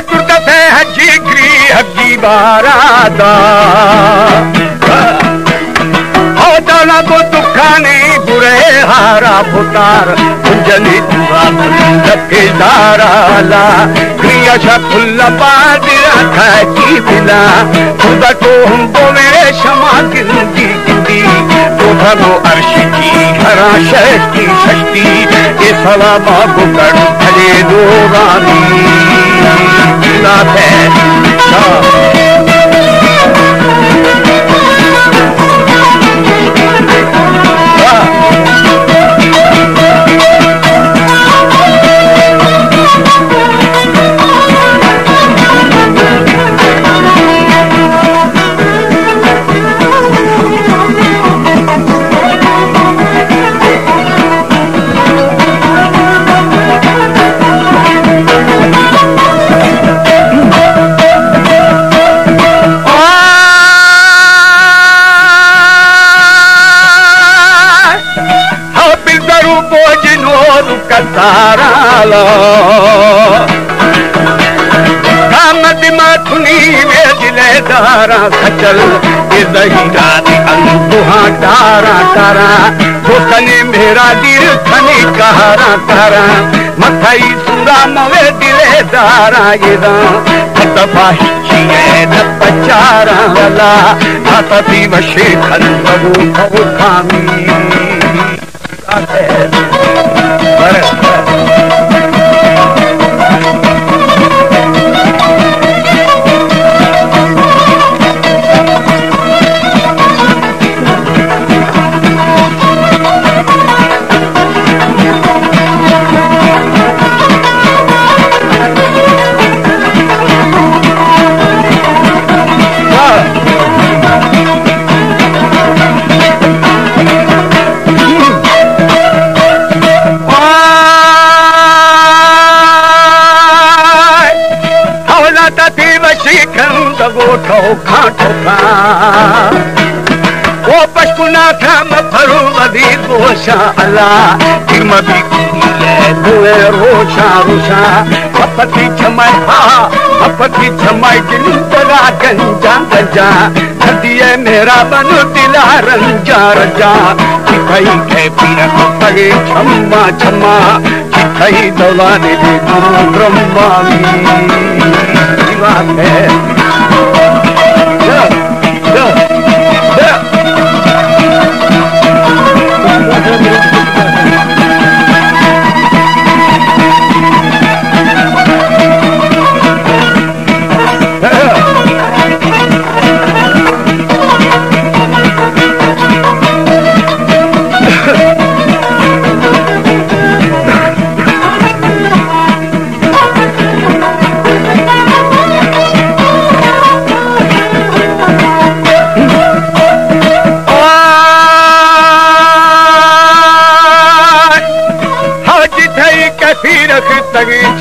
तुर्कते हजीग्री हगी बारादा दाना को दुखाने बुरे हारा भुतार जनी दुआ लगे दाराला क्रिया फुल्ला बादिरा था की बिना खुदा को हम बोले क्षमा गिंदी गिंदी तो भगो अर्श की हरा शक्ति शक्ति ये सला बाबू कर भले दो रानी है दारा खचल अंदुहा डारा डारा दोस्तने मेरा दिल खनी कहारा तारा मथाई सुरा मवे दिले दारा ये दफा हिचिए न पचारा वाला आता थी वशे खंदगु खो खामी वो पशकुना था मफरू मदी गोशा अला मबी दुए रोशा रोशा अपती छमाई अपती छमाई दिल तला गंजा गंजा दिए मेरा बनु दिला रंजा रंजा चिथई के पीर पगे छम्मा छम्मा चिथई दौलाने दे गुरु ब्रह्मा की बात है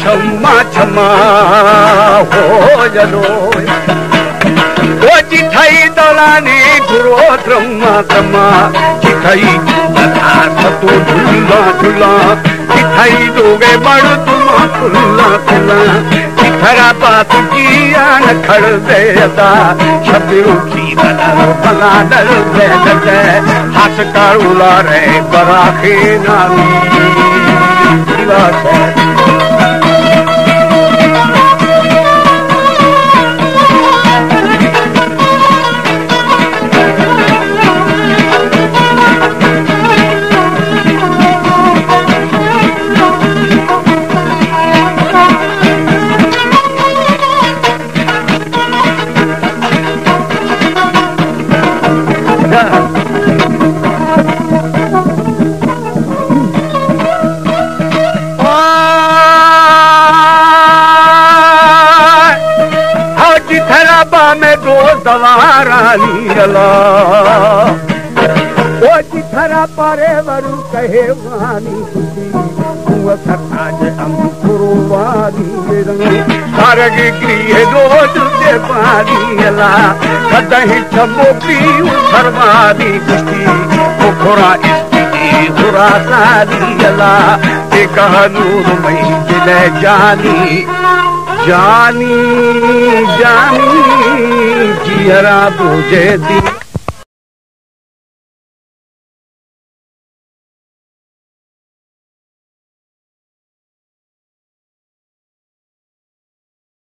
छम्मा छम्मा हो जलो वो चिथई दौलानी गुरो ब्रह्मा ब्रह्मा चिथई तो झुल्ला झुल्ला चिथई दोगे बड़ तुमा खुल्ला खुल्ला चिथरा बात किया न खड़ दे अदा शब्दों की बना डर दे हाथ का उला रे बराखे नामी में दो दवारा लीला वो जिथरा परे वरु कहे वानी वो सताज अंकुरवानी सारग क्रिए दो जुते पानीला कदहि चमोकी उथरवानी कुश्ती उखरा इस्ती धुरा सालीला ते कहनूर मई जिले जानी जानी जानी जियरा तुझे दी